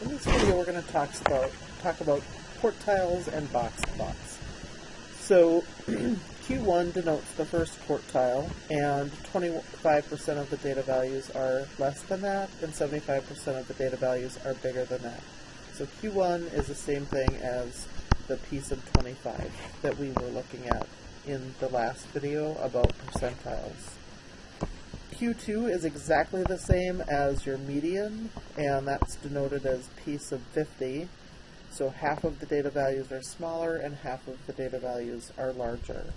In this video, we're going to talk about quartiles and box plots. So Q1 denotes the first quartile, and 25% of the data values are less than that, and 75% of the data values are bigger than that. So Q1 is the same thing as the piece of 25 that we were looking at in the last video about percentiles. Q2 is exactly the same as your median, and that's denoted as piece of 50. So half of the data values are smaller and half of the data values are larger.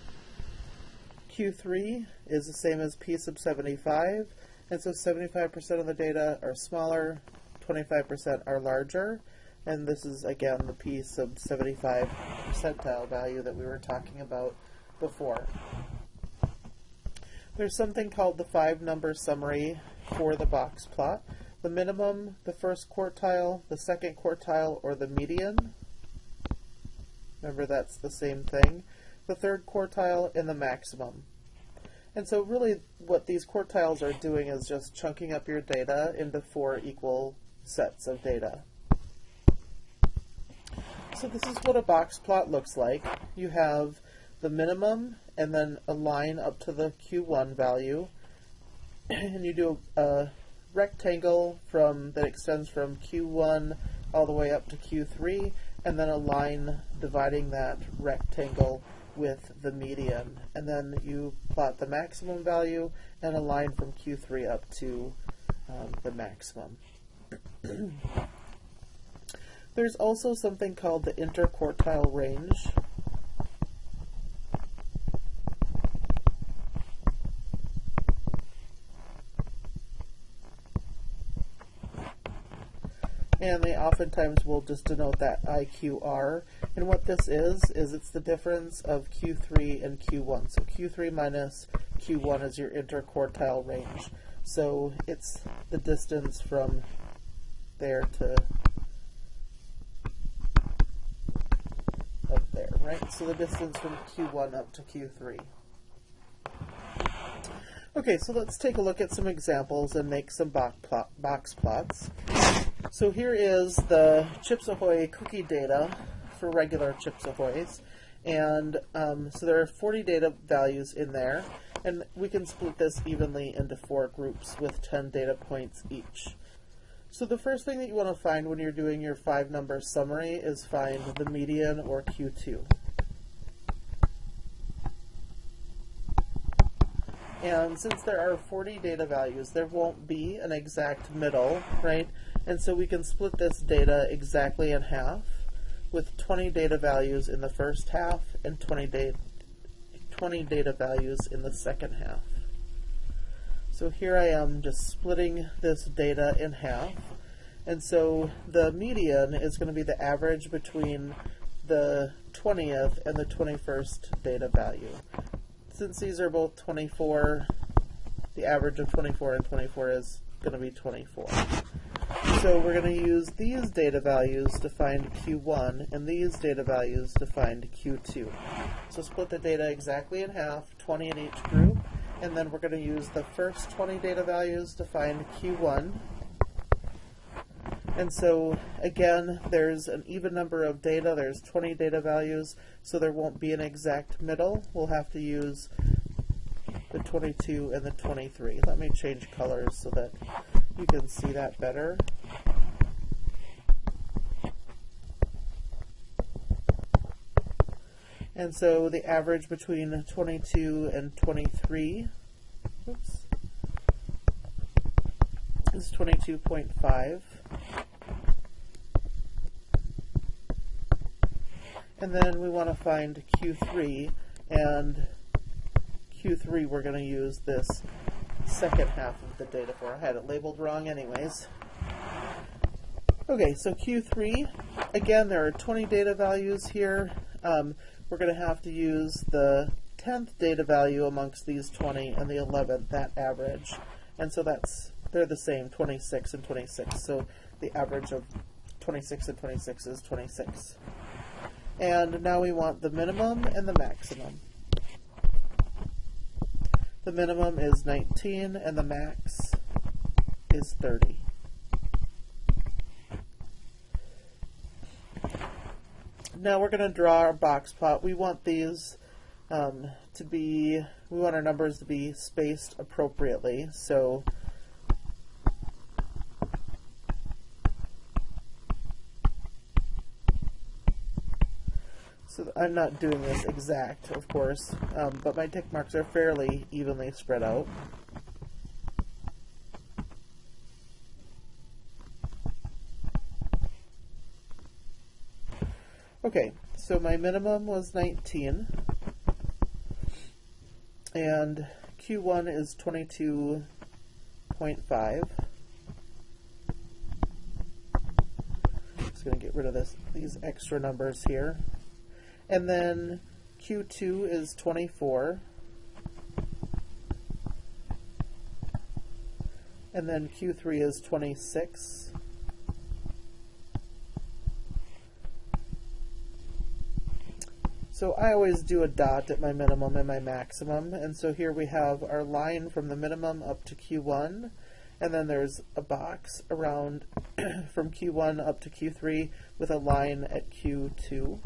Q3 is the same as piece of 75, and so 75% of the data are smaller, 25% are larger, and this is again the piece of 75 percentile value that we were talking about before. There's something called the 5-number summary for the box plot. The minimum, the first quartile, the second quartile, or the median. Remember, that's the same thing. The third quartile and the maximum. And so really what these quartiles are doing is just chunking up your data into 4 equal sets of data. So this is what a box plot looks like. You have the minimum and then a line up to the Q1 value, and you do a rectangle that extends from Q1 all the way up to Q3, and then a line dividing that rectangle with the median, and then you plot the maximum value and a line from Q3 up to the maximum. There's also something called the interquartile range. And they oftentimes will just denote that IQR. And what this is it's the difference of Q3 and Q1. So Q3 minus Q1 is your interquartile range. So it's the distance from there to up there, right? So the distance from Q1 up to Q3. Okay, so let's take a look at some examples and make some box plots. So here is the Chips Ahoy cookie data for regular Chips Ahoys, and so there are 40 data values in there, and we can split this evenly into 4 groups with 10 data points each. So the first thing that you want to find when you're doing your 5-number summary is find the median, or Q2. And since there are 40 data values, there won't be an exact middle, right? And so we can split this data exactly in half, with 20 data values in the first half and 20 data values in the second half. So here I am just splitting this data in half. And so the median is going to be the average between the 20th and the 21st data value. Since these are both 24, the average of 24 and 24 is going to be 24. So we're going to use these data values to find Q1 and these data values to find Q2. So split the data exactly in half, 20 in each group, and then we're going to use the first 20 data values to find Q1. And so again, there's an even number of data, there's 20 data values, so there won't be an exact middle. We'll have to use the 22 and the 23. Let me change colors so that you can see that better. And so the average between 22 and 23 is 22.5. And then we want to find Q3, and Q3 we're going to use this second half of the data for. I had it labeled wrong anyways. Okay, so Q3, again, there are 20 data values here. We're going to have to use the 10th data value amongst these 20 and the 11th, that average. And so they're the same, 26 and 26. So the average of 26 and 26 is 26. And now we want the minimum and the maximum. The minimum is 19 and the max is 30. Now we're going to draw our box plot. We want these we want our numbers to be spaced appropriately. So I'm not doing this exact, of course, but my tick marks are fairly evenly spread out. Okay, so my minimum was 19, and Q1 is 22.5. Just going to get rid of these extra numbers here. And then Q2 is 24. And then Q3 is 26. So I always do a dot at my minimum and my maximum, and so here we have our line from the minimum up to Q1, and then there's a box around from Q1 up to Q3 with a line at Q2.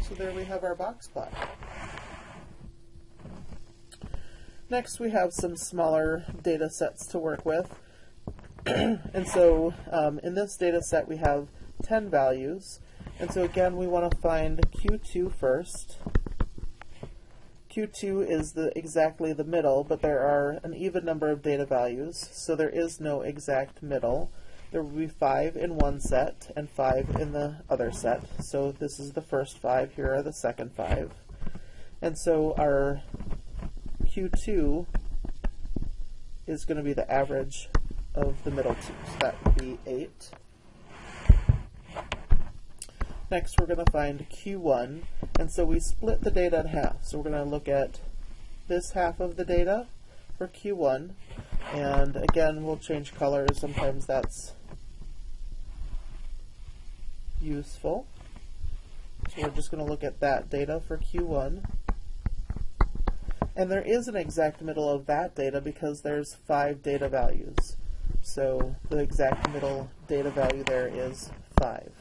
So there we have our box plot. Next, we have some smaller data sets to work with. And so in this data set, we have 10 values. And so again, we want to find Q2 first. Q2 is exactly the middle, but there are an even number of data values, so there is no exact middle. There will be 5 in one set and 5 in the other set. So this is the first 5, here are the second 5. And so our Q2 is going to be the average of the middle two, so that would be 8. Next, we're going to find Q1, and so we split the data in half. So we're going to look at this half of the data for Q1, and again, we'll change colors. Sometimes that's useful. So we're just going to look at that data for Q1. And there is an exact middle of that data because there's 5 data values. So the exact middle data value there is 5.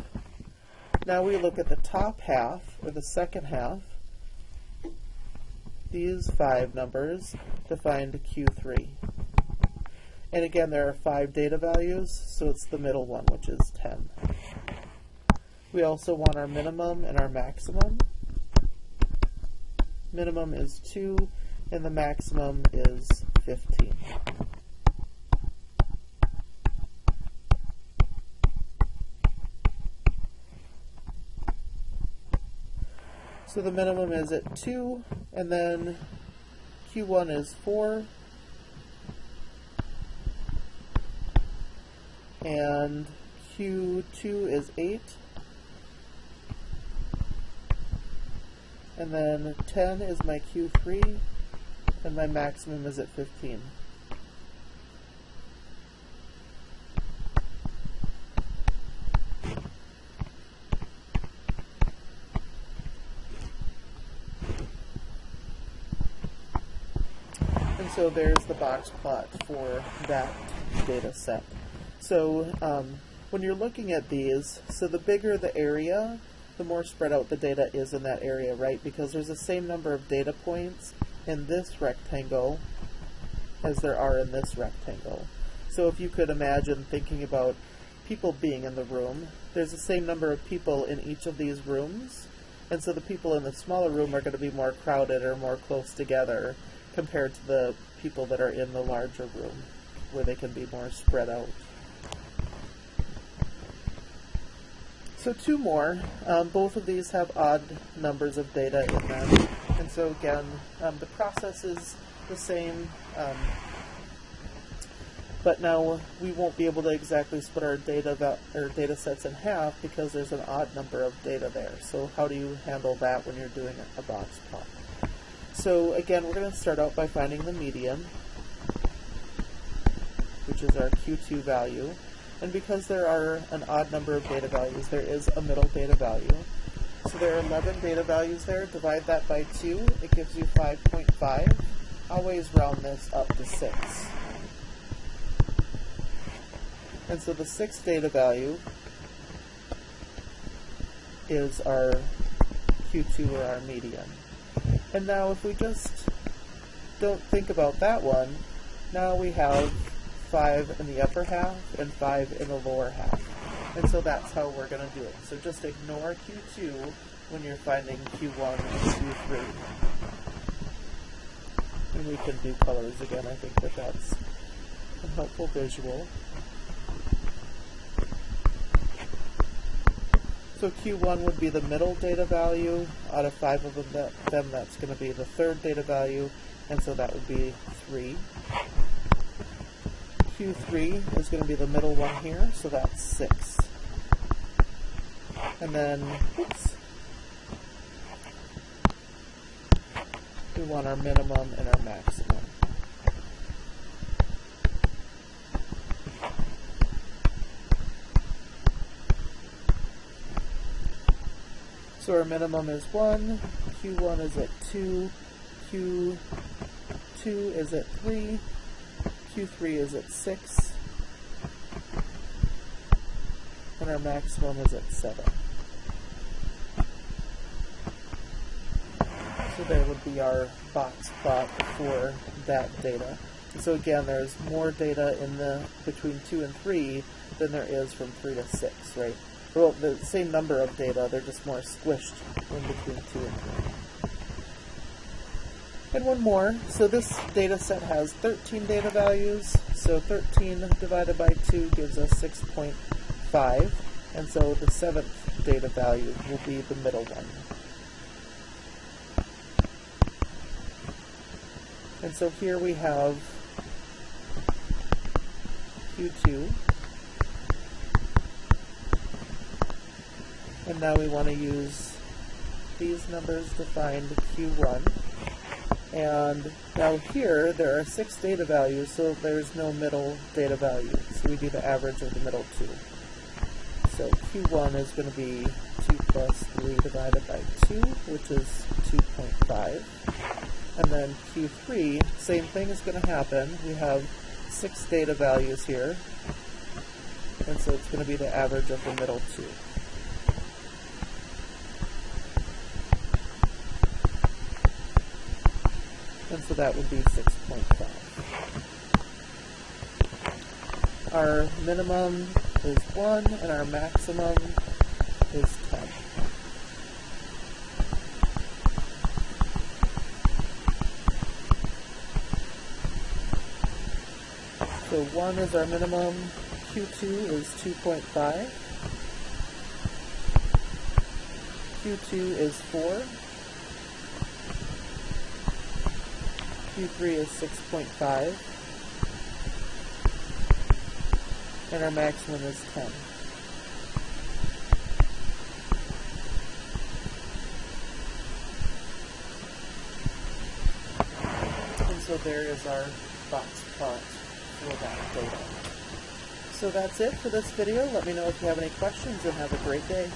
Now we look at the top half, or the second half, these 5 numbers, to find Q3. And again, there are 5 data values, so it's the middle one, which is 10. We also want our minimum and our maximum. Minimum is 2, and the maximum is 15. So the minimum is at 2, and then Q1 is 4, and Q2 is 8, and then 10 is my Q3, and my maximum is at 15. And so there's the box plot for that data set. So when you're looking at these, so the bigger the area, the more spread out the data is in that area, right? Because there's the same number of data points in this rectangle as there are in this rectangle. So if you could imagine thinking about people being in the room, there's the same number of people in each of these rooms, and so the people in the smaller room are going to be more crowded or more close together compared to the people that are in the larger room, where they can be more spread out. So 2 more. Both of these have odd numbers of data in them. And so again, the process is the same, but now we won't be able to exactly split our data sets in half because there's an odd number of data there. So how do you handle that when you're doing a box plot? So again, we're going to start out by finding the median, which is our Q2 value. And because there are an odd number of data values, there is a middle data value. So there are 11 data values there. Divide that by 2. It gives you 5.5. always round this up to 6. And so the 6th data value is our Q2 or our median. And now if we just don't think about that one, now we have 5 in the upper half and 5 in the lower half. And so that's how we're going to do it. So just ignore Q2 when you're finding Q1 and Q3. And we can do colors again. I think that that's a helpful visual. So Q1 would be the middle data value. Out of 5 of them, that's going to be the 3rd data value, and so that would be 3. Q3 is going to be the middle one here, so that's 6. And then, oops, we want our minimum and our maximum. So our minimum is 1, Q1 is at 2, Q2 is at 3, Q3 is at 6, and our maximum is at 7. So there would be our box plot for that data. And so again, there's more data in the between 2 and 3 than there is from 3 to 6, right? Well, the same number of data, they're just more squished in between 2 and 3. And one more. So this data set has 13 data values. So 13 divided by 2 gives us 6.5. And so the 7th data value will be the middle one. And so here we have Q2. And now we want to use these numbers to find Q1. And now here there are 6 data values, so there's no middle data value. So we do the average of the middle 2. So Q1 is going to be 2 plus 3 divided by 2, which is 2.5. And then Q3, same thing is going to happen. We have 6 data values here. And so it's going to be the average of the middle 2. And so that would be 6.5. Our minimum is 1, and our maximum is 10. So 1 is our minimum, Q2 is 2.5, Q2 is 4, Q3 is 6.5, and our maximum is 10. And so there is our box plot for that data. So that's it for this video. Let me know if you have any questions, and have a great day.